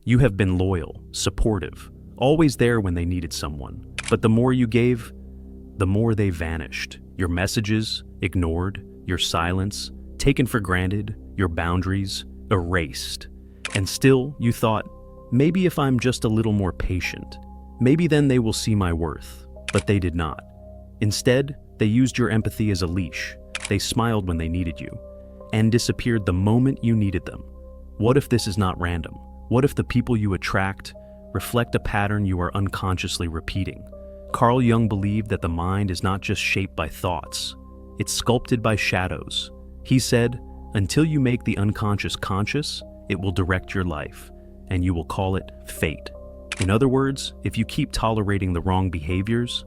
You have been loyal, supportive, always there when they needed someone. But the more you gave, the more they vanished. Your messages, ignored, your silence, taken for granted, your boundaries, erased. And still, you thought, maybe if I'm just a little more patient, maybe then they will see my worth. But they did not. Instead, they used your empathy as a leash. They smiled when they needed you, and disappeared the moment you needed them. What if this is not random? What if the people you attract reflect a pattern you are unconsciously repeating? Carl Jung believed that the mind is not just shaped by thoughts, it's sculpted by shadows. He said, until you make the unconscious conscious, it will direct your life, and you will call it fate. In other words, if you keep tolerating the wrong behaviors,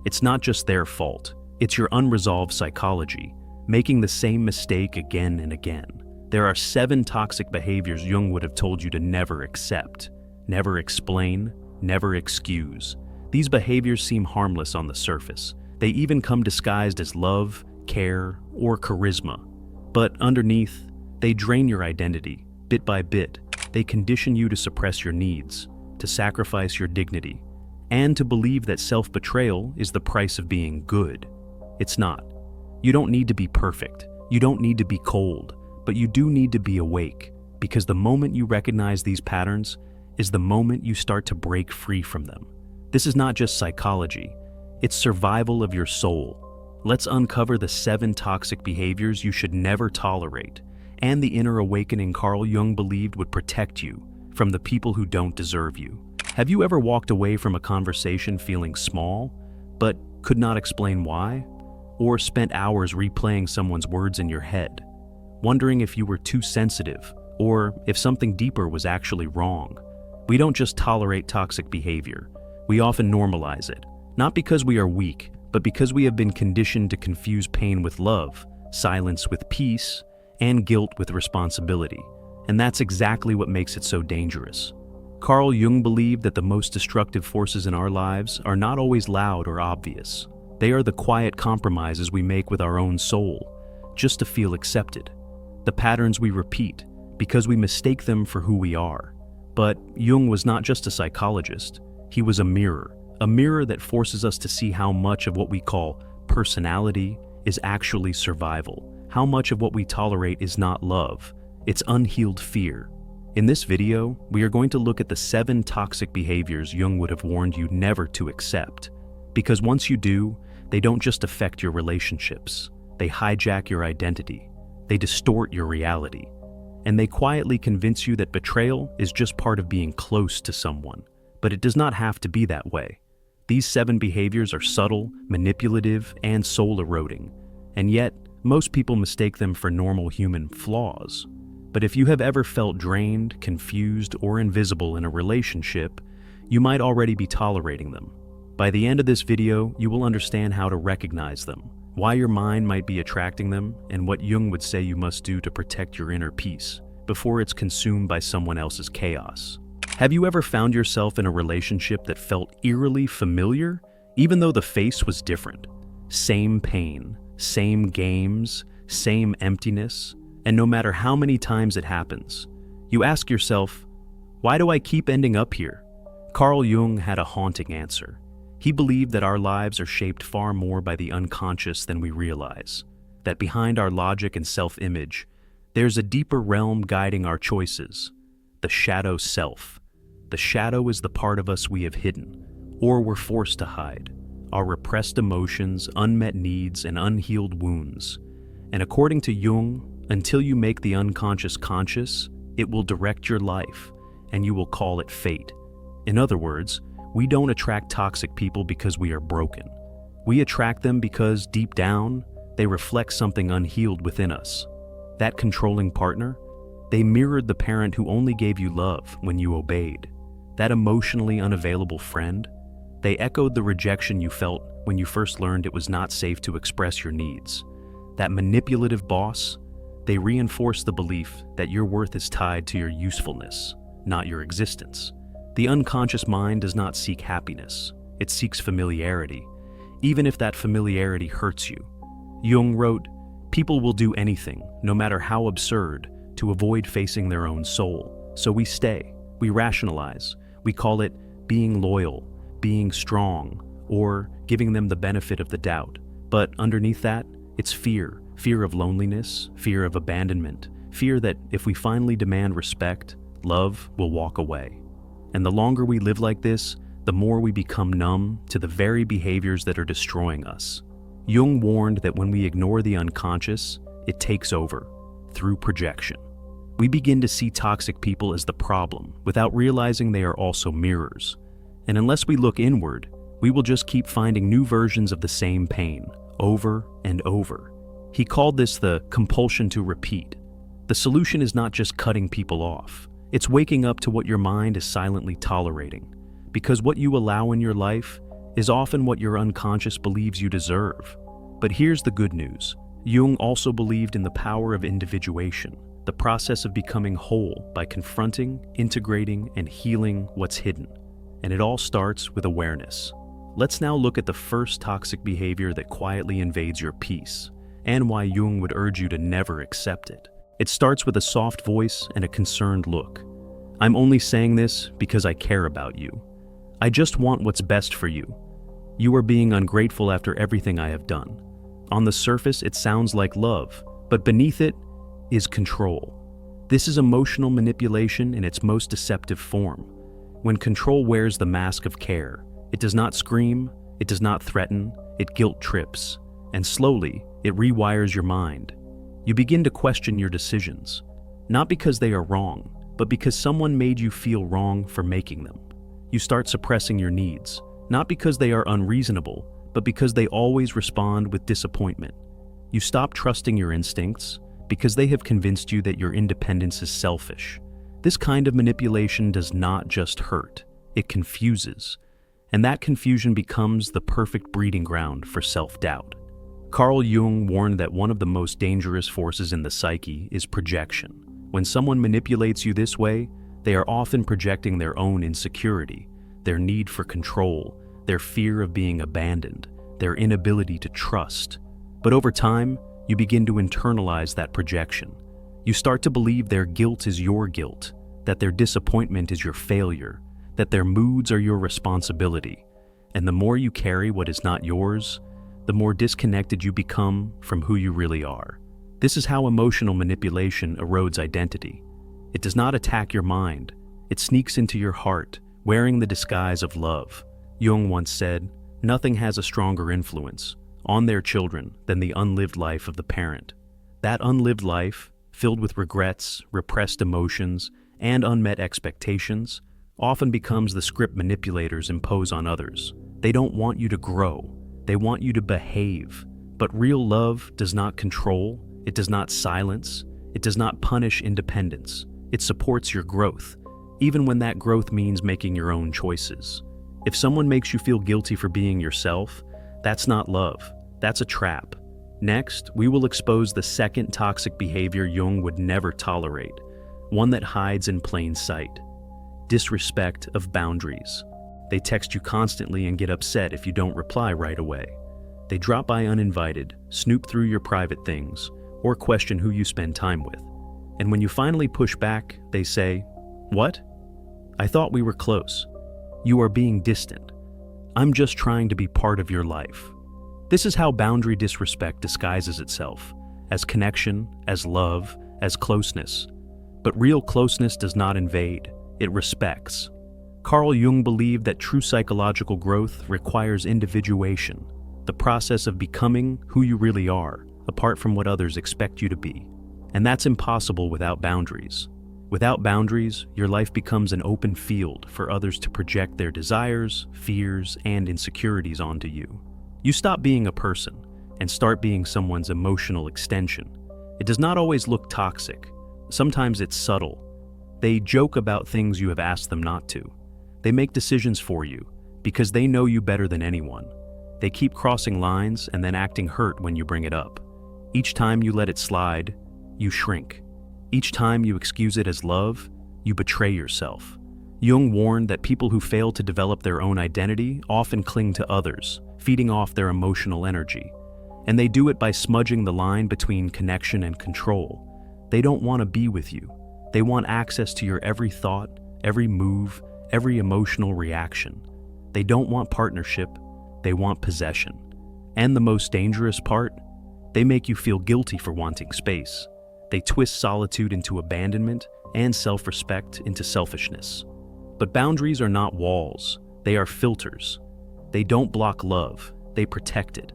it's not just their fault, it's your unresolved psychology, making the same mistake again and again. There are 7 toxic behaviors Jung would have told you to never accept, never explain, never excuse. These behaviors seem harmless on the surface. They even come disguised as love, care, or charisma. But underneath, they drain your identity, bit by bit. They condition you to suppress your needs, to sacrifice your dignity, and to believe that self-betrayal is the price of being good. It's not. You don't need to be perfect. You don't need to be cold. But you do need to be awake, because the moment you recognize these patterns is the moment you start to break free from them. This is not just psychology, it's survival of your soul. Let's uncover the 7 toxic behaviors you should never tolerate, and the inner awakening Carl Jung believed would protect you from the people who don't deserve you. Have you ever walked away from a conversation feeling small, but could not explain why? Or spent hours replaying someone's words in your head, wondering if you were too sensitive or if something deeper was actually wrong? We don't just tolerate toxic behavior. We often normalize it, not because we are weak, but because we have been conditioned to confuse pain with love, silence with peace, and guilt with responsibility. And that's exactly what makes it so dangerous. Carl Jung believed that the most destructive forces in our lives are not always loud or obvious. They are the quiet compromises we make with our own soul, just to feel accepted. The patterns we repeat because we mistake them for who we are. But Jung was not just a psychologist. He was a mirror that forces us to see how much of what we call personality is actually survival, how much of what we tolerate is not love, it's unhealed fear. In this video, we are going to look at the 7 toxic behaviors Jung would have warned you never to accept. Because once you do, they don't just affect your relationships, they hijack your identity. They distort your reality, and they quietly convince you that betrayal is just part of being close to someone. But it does not have to be that way. These 7 behaviors are subtle, manipulative, and soul-eroding, and yet most people mistake them for normal human flaws. But if you have ever felt drained, confused, or invisible in a relationship, you might already be tolerating them. By the end of this video, you will understand how to recognize them, why your mind might be attracting them, and what Jung would say you must do to protect your inner peace before it's consumed by someone else's chaos. Have you ever found yourself in a relationship that felt eerily familiar, even though the face was different? Same pain, same games, same emptiness, and no matter how many times it happens, you ask yourself, why do I keep ending up here? Carl Jung had a haunting answer. He believed that our lives are shaped far more by the unconscious than we realize, that behind our logic and self-image, there's a deeper realm guiding our choices, the shadow self. The shadow is the part of us we have hidden, or were forced to hide, our repressed emotions, unmet needs, and unhealed wounds. And according to Jung, until you make the unconscious conscious, it will direct your life, and you will call it fate. In other words, we don't attract toxic people because we are broken. We attract them because, deep down, they reflect something unhealed within us. That controlling partner, they mirrored the parent who only gave you love when you obeyed. That emotionally unavailable friend, they echoed the rejection you felt when you first learned it was not safe to express your needs. That manipulative boss, they reinforced the belief that your worth is tied to your usefulness, not your existence. The unconscious mind does not seek happiness, it seeks familiarity, even if that familiarity hurts you. Jung wrote, "People will do anything, no matter how absurd, to avoid facing their own soul. So we stay. We rationalize. We call it being loyal, being strong, or giving them the benefit of the doubt. But underneath that, it's fear. Fear of loneliness, fear of abandonment, fear that if we finally demand respect, love will walk away. And the longer we live like this, the more we become numb to the very behaviors that are destroying us. Jung warned that when we ignore the unconscious, it takes over, through projection. We begin to see toxic people as the problem, without realizing they are also mirrors. And unless we look inward, we will just keep finding new versions of the same pain, over and over. He called this the compulsion to repeat. The solution is not just cutting people off. It's waking up to what your mind is silently tolerating. Because what you allow in your life is often what your unconscious believes you deserve. But here's the good news. Jung also believed in the power of individuation, the process of becoming whole by confronting, integrating, and healing what's hidden. And it all starts with awareness. Let's now look at the first toxic behavior that quietly invades your peace, and why Jung would urge you to never accept it. It starts with a soft voice and a concerned look. I'm only saying this because I care about you. I just want what's best for you. You are being ungrateful after everything I have done. On the surface, it sounds like love, but beneath it is control. This is emotional manipulation in its most deceptive form. When control wears the mask of care, it does not scream, it does not threaten, it guilt trips, and slowly, it rewires your mind. You begin to question your decisions, not because they are wrong, but because someone made you feel wrong for making them. You start suppressing your needs, not because they are unreasonable, but because they always respond with disappointment. You stop trusting your instincts because they have convinced you that your independence is selfish. This kind of manipulation does not just hurt, it confuses, and that confusion becomes the perfect breeding ground for self-doubt. Carl Jung warned that one of the most dangerous forces in the psyche is projection. When someone manipulates you this way, they are often projecting their own insecurity, their need for control, their fear of being abandoned, their inability to trust. But over time, you begin to internalize that projection. You start to believe their guilt is your guilt, that their disappointment is your failure, that their moods are your responsibility. And the more you carry what is not yours, the more disconnected you become from who you really are. This is how emotional manipulation erodes identity. It does not attack your mind. It sneaks into your heart, wearing the disguise of love. Jung once said, "Nothing has a stronger influence on their children than the unlived life of the parent." That unlived life, filled with regrets, repressed emotions, and unmet expectations, often becomes the script manipulators impose on others. They don't want you to grow. They want you to behave. But real love does not control, it does not silence, it does not punish independence. It supports your growth, even when that growth means making your own choices. If someone makes you feel guilty for being yourself, that's not love, that's a trap. Next, we will expose the second toxic behavior Jung would never tolerate, one that hides in plain sight: disrespect of boundaries. They text you constantly and get upset if you don't reply right away. They drop by uninvited, snoop through your private things, or question who you spend time with. And when you finally push back, they say, "What? I thought we were close. You are being distant. I'm just trying to be part of your life." This is how boundary disrespect disguises itself, as connection, as love, as closeness. But real closeness does not invade, it respects. Carl Jung believed that true psychological growth requires individuation, the process of becoming who you really are, apart from what others expect you to be. And that's impossible without boundaries. Without boundaries, your life becomes an open field for others to project their desires, fears, and insecurities onto you. You stop being a person and start being someone's emotional extension. It does not always look toxic. Sometimes it's subtle. They joke about things you have asked them not to. They make decisions for you because they know you better than anyone. They keep crossing lines and then acting hurt when you bring it up. Each time you let it slide, you shrink. Each time you excuse it as love, you betray yourself. Jung warned that people who fail to develop their own identity often cling to others, feeding off their emotional energy. And they do it by smudging the line between connection and control. They don't want to be with you. They want access to your every thought, every move, every emotional reaction. They don't want partnership, they want possession. And the most dangerous part? They make you feel guilty for wanting space. They twist solitude into abandonment and self-respect into selfishness. But boundaries are not walls, they are filters. They don't block love, they protect it.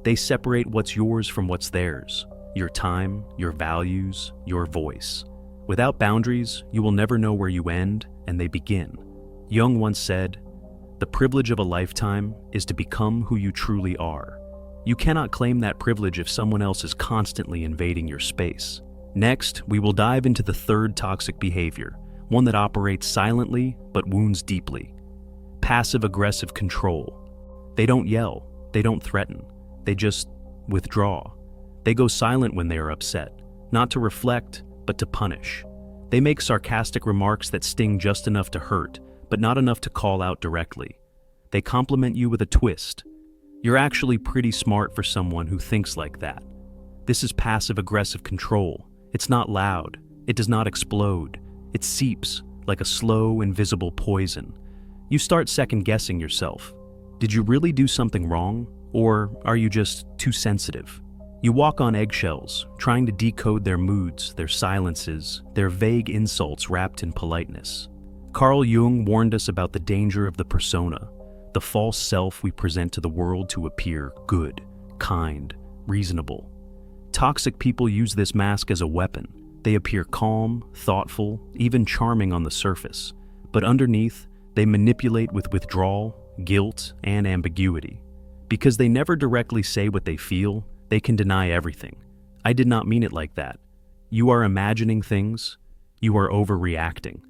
They separate what's yours from what's theirs, your time, your values, your voice. Without boundaries, you will never know where you end and they begin. Jung once said, "The privilege of a lifetime is to become who you truly are." You cannot claim that privilege if someone else is constantly invading your space. Next, we will dive into the third toxic behavior, one that operates silently but wounds deeply. Passive-aggressive control. They don't yell, they don't threaten, they just withdraw. They go silent when they are upset, not to reflect, but to punish. They make sarcastic remarks that sting just enough to hurt, but not enough to call out directly. They compliment you with a twist. You're actually pretty smart for someone who thinks like that. This is passive-aggressive control. It's not loud. It does not explode. It seeps like a slow, invisible poison. You start second-guessing yourself. Did you really do something wrong? Or are you just too sensitive? You walk on eggshells, trying to decode their moods, their silences, their vague insults wrapped in politeness. Carl Jung warned us about the danger of the persona, the false self we present to the world to appear good, kind, reasonable. Toxic people use this mask as a weapon. They appear calm, thoughtful, even charming on the surface, but underneath, they manipulate with withdrawal, guilt, and ambiguity. Because they never directly say what they feel, they can deny everything. "I did not mean it like that. You are imagining things. You are overreacting."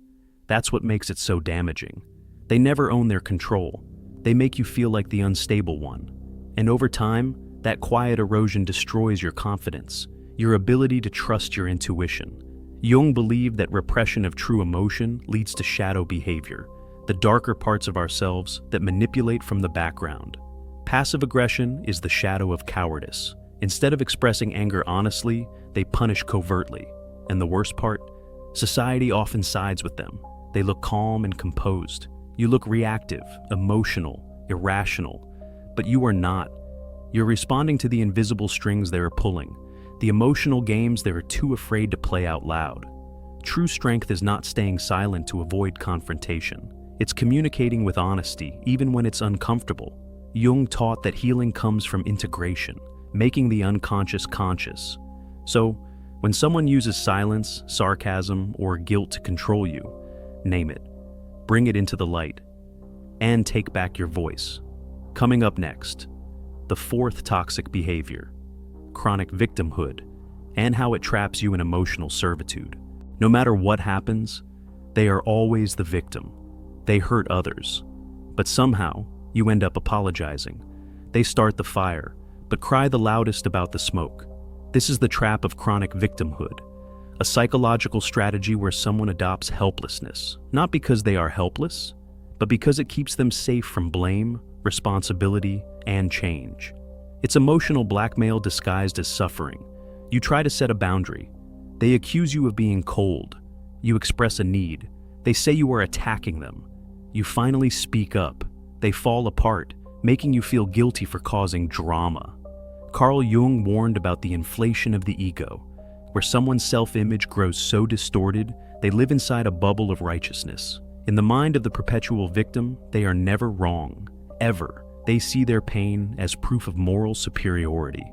That's what makes it so damaging. They never own their control. They make you feel like the unstable one. And over time, that quiet erosion destroys your confidence, your ability to trust your intuition. Jung believed that repression of true emotion leads to shadow behavior, the darker parts of ourselves that manipulate from the background. Passive aggression is the shadow of cowardice. Instead of expressing anger honestly, they punish covertly. And the worst part? Society often sides with them. They look calm and composed. You look reactive, emotional, irrational. But you are not. You're responding to the invisible strings they are pulling, the emotional games they are too afraid to play out loud. True strength is not staying silent to avoid confrontation. It's communicating with honesty, even when it's uncomfortable. Jung taught that healing comes from integration, making the unconscious conscious. So, when someone uses silence, sarcasm, or guilt to control you, name it. Bring it into the light. And take back your voice. Coming up next, the fourth toxic behavior, chronic victimhood, and how it traps you in emotional servitude. No matter what happens, they are always the victim. They hurt others. But somehow, you end up apologizing. They start the fire, but cry the loudest about the smoke. This is the trap of chronic victimhood, a psychological strategy where someone adopts helplessness, not because they are helpless, but because it keeps them safe from blame, responsibility, and change. It's emotional blackmail disguised as suffering. You try to set a boundary. They accuse you of being cold. You express a need. They say you are attacking them. You finally speak up. They fall apart, making you feel guilty for causing drama. Carl Jung warned about the inflation of the ego, where someone's self-image grows so distorted, they live inside a bubble of righteousness. In the mind of the perpetual victim, they are never wrong, ever. They see their pain as proof of moral superiority.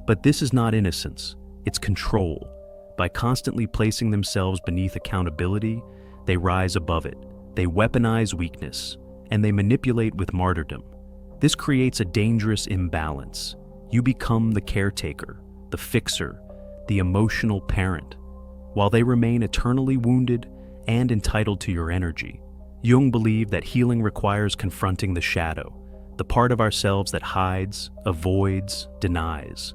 But this is not innocence, it's control. By constantly placing themselves beneath accountability, they rise above it. They weaponize weakness, and they manipulate with martyrdom. This creates a dangerous imbalance. You become the caretaker, the fixer, the emotional parent, while they remain eternally wounded and entitled to your energy. Jung believed that healing requires confronting the shadow, the part of ourselves that hides, avoids, denies.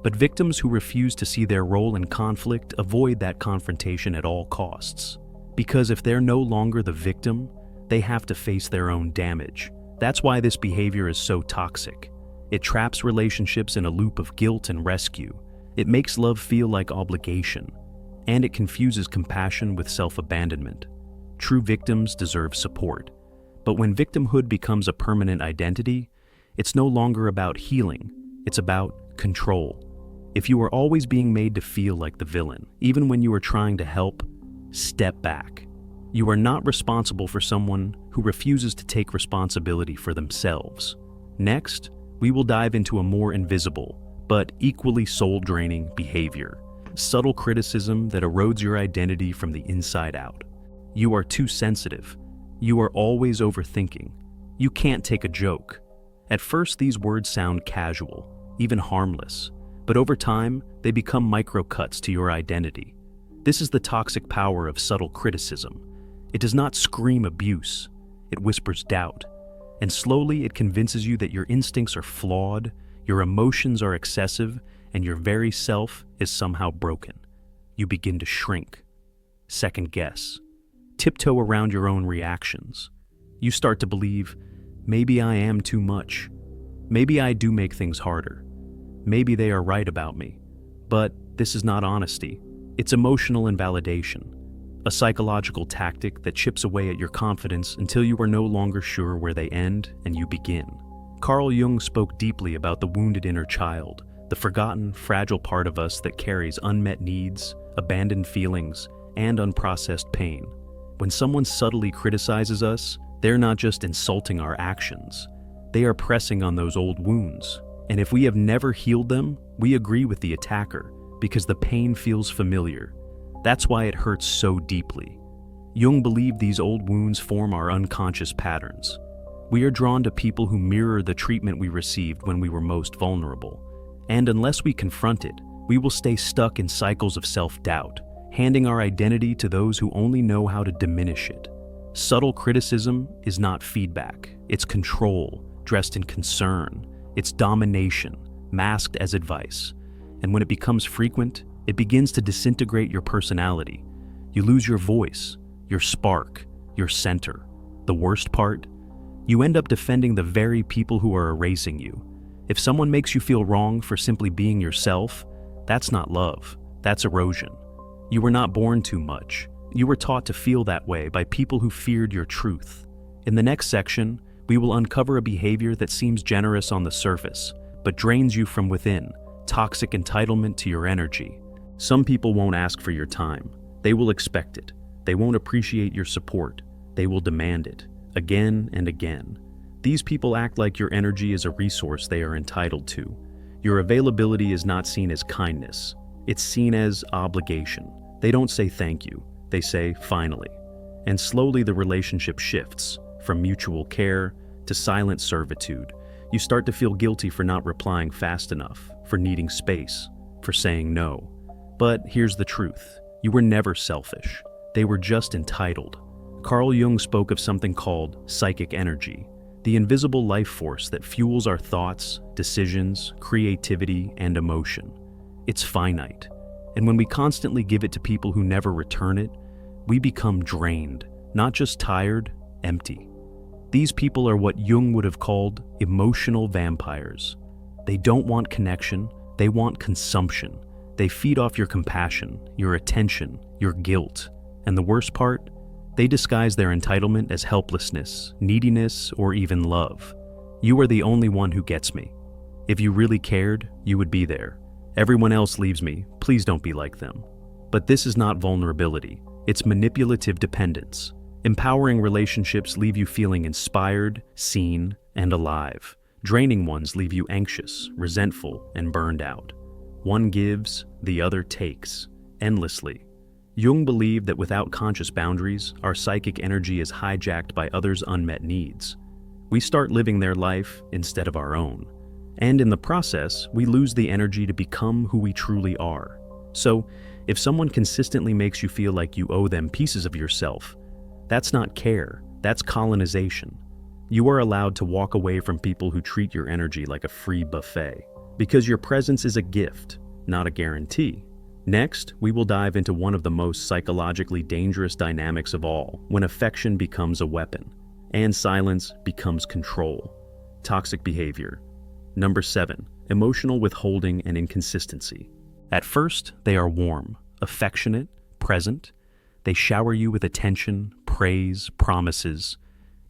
But victims who refuse to see their role in conflict avoid that confrontation at all costs. Because if they're no longer the victim, they have to face their own damage. That's why this behavior is so toxic. It traps relationships in a loop of guilt and rescue. It makes love feel like obligation, and it confuses compassion with self-abandonment. True victims deserve support. But when victimhood becomes a permanent identity, it's no longer about healing, it's about control. If you are always being made to feel like the villain, even when you are trying to help, step back. You are not responsible for someone who refuses to take responsibility for themselves. Next, we will dive into a more invisible, but equally soul-draining behavior. Subtle criticism that erodes your identity from the inside out. You are too sensitive. You are always overthinking. You can't take a joke. At first, these words sound casual, even harmless, but over time, they become micro-cuts to your identity. This is the toxic power of subtle criticism. It does not scream abuse, it whispers doubt, and slowly it convinces you that your instincts are flawed, your emotions are excessive, and your very self is somehow broken. You begin to shrink, second guess, tiptoe around your own reactions. You start to believe, maybe I am too much. Maybe I do make things harder. Maybe they are right about me. But this is not honesty. It's emotional invalidation, a psychological tactic that chips away at your confidence until you are no longer sure where they end and you begin. Carl Jung spoke deeply about the wounded inner child, the forgotten, fragile part of us that carries unmet needs, abandoned feelings, and unprocessed pain. When someone subtly criticizes us, they're not just insulting our actions. They are pressing on those old wounds. And if we have never healed them, we agree with the attacker because the pain feels familiar. That's why it hurts so deeply. Jung believed these old wounds form our unconscious patterns. We are drawn to people who mirror the treatment we received when we were most vulnerable. And unless we confront it, we will stay stuck in cycles of self-doubt, handing our identity to those who only know how to diminish it. Subtle criticism is not feedback. It's control, dressed in concern. It's domination, masked as advice. And when it becomes frequent, it begins to disintegrate your personality. You lose your voice, your spark, your center. The worst part? You end up defending the very people who are erasing you. If someone makes you feel wrong for simply being yourself, that's not love, that's erosion. You were not born too much. You were taught to feel that way by people who feared your truth. In the next section, we will uncover a behavior that seems generous on the surface, but drains you from within, toxic entitlement to your energy. Some people won't ask for your time. They will expect it. They won't appreciate your support. They will demand it, again and again. These people act like your energy is a resource they are entitled to. Your availability is not seen as kindness. It's seen as obligation. They don't say thank you. They say finally. And slowly the relationship shifts from mutual care to silent servitude. You start to feel guilty for not replying fast enough, for needing space, for saying no. But here's the truth. You were never selfish. They were just entitled. Carl Jung spoke of something called psychic energy, the invisible life force that fuels our thoughts, decisions, creativity, and emotion. It's finite. And when we constantly give it to people who never return it, we become drained, not just tired, empty. These people are what Jung would have called emotional vampires. They don't want connection, they want consumption. They feed off your compassion, your attention, your guilt. And the worst part? They disguise their entitlement as helplessness, neediness, or even love. You are the only one who gets me. If you really cared, you would be there. Everyone else leaves me, please don't be like them. But this is not vulnerability, it's manipulative dependence. Empowering relationships leave you feeling inspired, seen, and alive. Draining ones leave you anxious, resentful, and burned out. One gives, the other takes, endlessly. Jung believed that without conscious boundaries, our psychic energy is hijacked by others' unmet needs. We start living their life instead of our own. And in the process, we lose the energy to become who we truly are. So, if someone consistently makes you feel like you owe them pieces of yourself, that's not care, that's colonization. You are allowed to walk away from people who treat your energy like a free buffet, because your presence is a gift, not a guarantee. Next, we will dive into one of the most psychologically dangerous dynamics of all, when affection becomes a weapon, and silence becomes control. Toxic behavior. Number 7, emotional withholding and inconsistency. At first, they are warm, affectionate, present. They shower you with attention, praise, promises.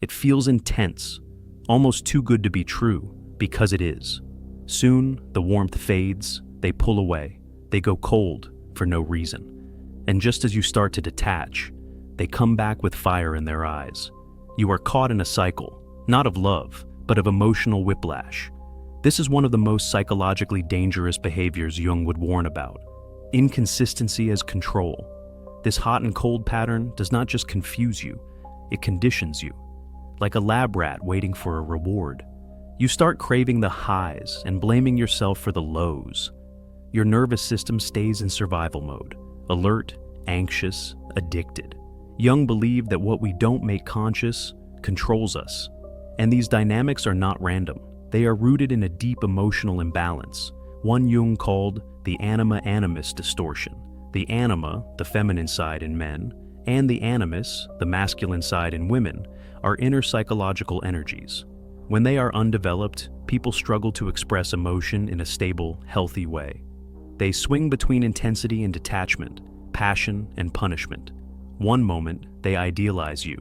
It feels intense, almost too good to be true, because it is. Soon, the warmth fades, they pull away, they go cold for no reason. And just as you start to detach, they come back with fire in their eyes. You are caught in a cycle, not of love, but of emotional whiplash. This is one of the most psychologically dangerous behaviors Jung would warn about. Inconsistency as control. This hot and cold pattern does not just confuse you, it conditions you. Like a lab rat waiting for a reward. You start craving the highs and blaming yourself for the lows. Your nervous system stays in survival mode, alert, anxious, addicted. Jung believed that what we don't make conscious controls us. And these dynamics are not random. They are rooted in a deep emotional imbalance, one Jung called the anima-animus distortion. The anima, the feminine side in men, and the animus, the masculine side in women, are inner psychological energies. When they are undeveloped, people struggle to express emotion in a stable, healthy way. They swing between intensity and detachment, passion and punishment. One moment, they idealize you.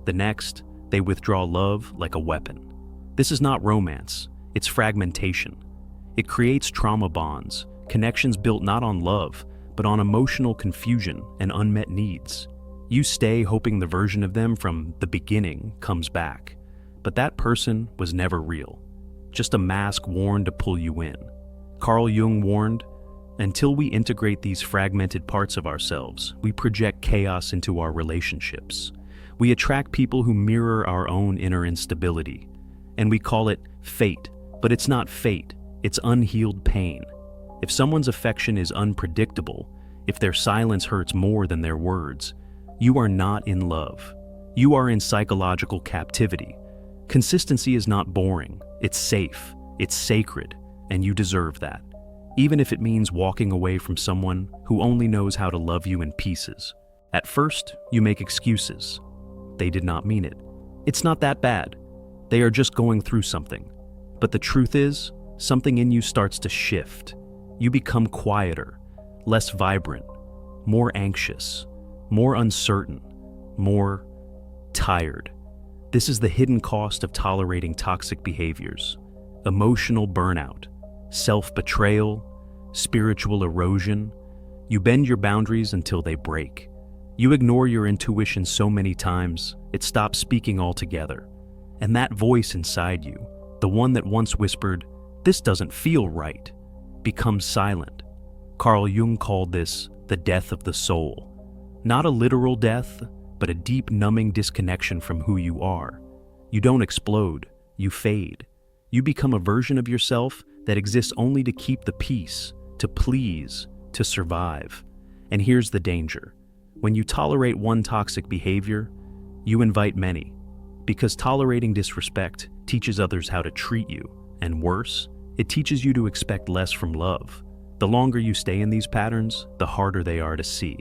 The next, they withdraw love like a weapon. This is not romance, it's fragmentation. It creates trauma bonds, connections built not on love, but on emotional confusion and unmet needs. You stay hoping the version of them from the beginning comes back. But that person was never real, just a mask worn to pull you in. Carl Jung warned, until we integrate these fragmented parts of ourselves, we project chaos into our relationships. We attract people who mirror our own inner instability. And we call it fate, but it's not fate, it's unhealed pain. If someone's affection is unpredictable, if their silence hurts more than their words, you are not in love. You are in psychological captivity. Consistency is not boring, it's safe, it's sacred, and you deserve that. Even if it means walking away from someone who only knows how to love you in pieces. At first, you make excuses. They did not mean it. It's not that bad. They are just going through something. But the truth is, something in you starts to shift. You become quieter, less vibrant, more anxious, more uncertain, more tired. This is the hidden cost of tolerating toxic behaviors. Emotional burnout, self-betrayal, spiritual erosion. You bend your boundaries until they break. You ignore your intuition so many times, it stops speaking altogether. And that voice inside you, the one that once whispered, "This doesn't feel right," becomes silent. Carl Jung called this the death of the soul. Not a literal death, but a deep numbing disconnection from who you are. You don't explode, you fade. You become a version of yourself that exists only to keep the peace, to please, to survive. And here's the danger. When you tolerate one toxic behavior, you invite many. Because tolerating disrespect teaches others how to treat you, and worse, it teaches you to expect less from love. The longer you stay in these patterns, the harder they are to see.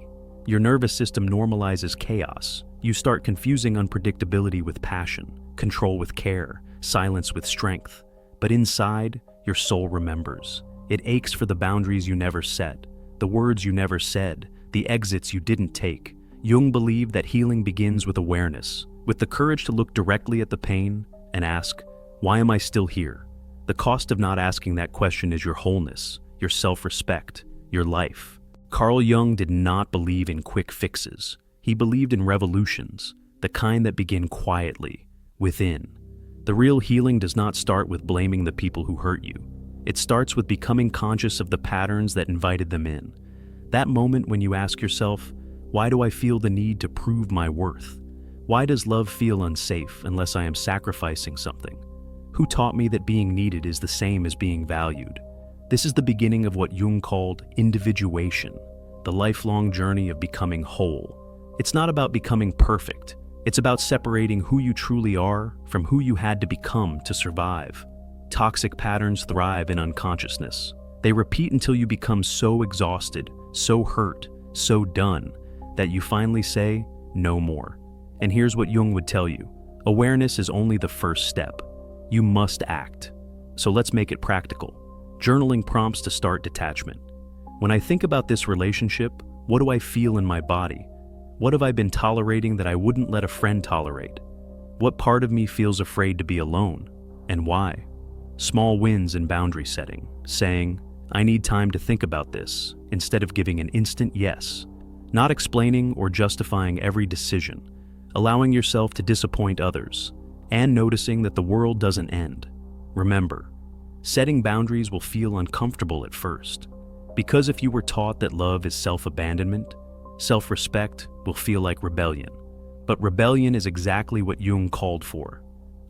Your nervous system normalizes chaos. You start confusing unpredictability with passion, control with care, silence with strength. But inside, your soul remembers. It aches for the boundaries you never set, the words you never said, the exits you didn't take. Jung believed that healing begins with awareness, with the courage to look directly at the pain and ask, why am I still here? The cost of not asking that question is your wholeness, your self-respect, your life. Carl Jung did not believe in quick fixes. He believed in revolutions, the kind that begin quietly, within. The real healing does not start with blaming the people who hurt you. It starts with becoming conscious of the patterns that invited them in. That moment when you ask yourself, why do I feel the need to prove my worth? Why does love feel unsafe unless I am sacrificing something? Who taught me that being needed is the same as being valued? This is the beginning of what Jung called individuation, the lifelong journey of becoming whole. It's not about becoming perfect. It's about separating who you truly are from who you had to become to survive. Toxic patterns thrive in unconsciousness. They repeat until you become so exhausted, so hurt, so done, that you finally say, no more. And here's what Jung would tell you. Awareness is only the first step. You must act. So let's make it practical. Journaling prompts to start detachment. When I think about this relationship, what do I feel in my body? What have I been tolerating that I wouldn't let a friend tolerate? What part of me feels afraid to be alone, and why? Small wins in boundary setting, saying, I need time to think about this, instead of giving an instant yes. Not explaining or justifying every decision, allowing yourself to disappoint others, and noticing that the world doesn't end. Remember, setting boundaries will feel uncomfortable at first, because if you were taught that love is self-abandonment, self-respect will feel like rebellion. But rebellion is exactly what Jung called for,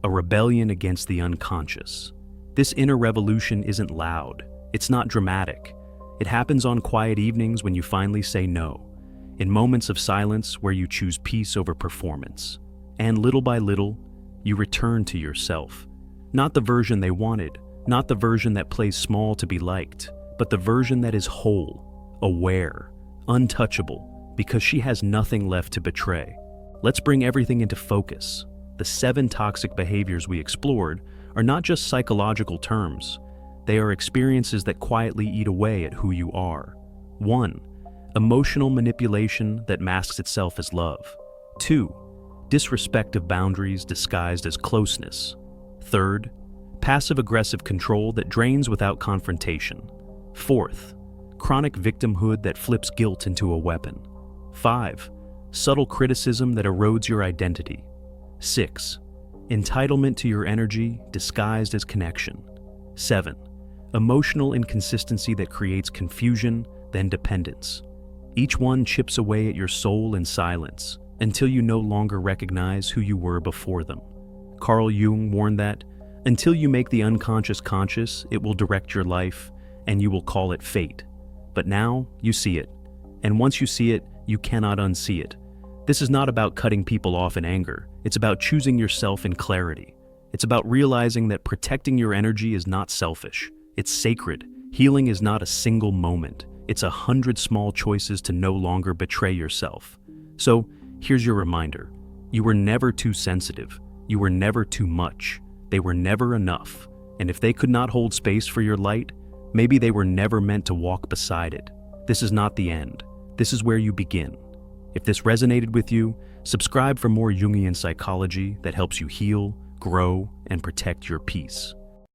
a rebellion against the unconscious. This inner revolution isn't loud, it's not dramatic. It happens on quiet evenings when you finally say no, in moments of silence where you choose peace over performance. And little by little, you return to yourself. Not the version they wanted, not the version that plays small to be liked, but the version that is whole, aware, untouchable, because she has nothing left to betray. Let's bring everything into focus. The 7 toxic behaviors we explored are not just psychological terms. They are experiences that quietly eat away at who you are. 1. Emotional manipulation that masks itself as love. 2. Disrespect of boundaries disguised as closeness. 3rd, passive-aggressive control that drains without confrontation. 4th, chronic victimhood that flips guilt into a weapon. 5, subtle criticism that erodes your identity. 6, entitlement to your energy disguised as connection. 7, emotional inconsistency that creates confusion, then dependence. Each one chips away at your soul in silence until you no longer recognize who you were before them. Carl Jung warned that, until you make the unconscious conscious, it will direct your life, and you will call it fate. But now, you see it. And once you see it, you cannot unsee it. This is not about cutting people off in anger. It's about choosing yourself in clarity. It's about realizing that protecting your energy is not selfish. It's sacred. Healing is not a single moment. It's 100 small choices to no longer betray yourself. So, here's your reminder. You were never too sensitive. You were never too much. They were never enough. And if they could not hold space for your light, maybe they were never meant to walk beside it. This is not the end. This is where you begin. If this resonated with you, subscribe for more Jungian psychology that helps you heal, grow, and protect your peace.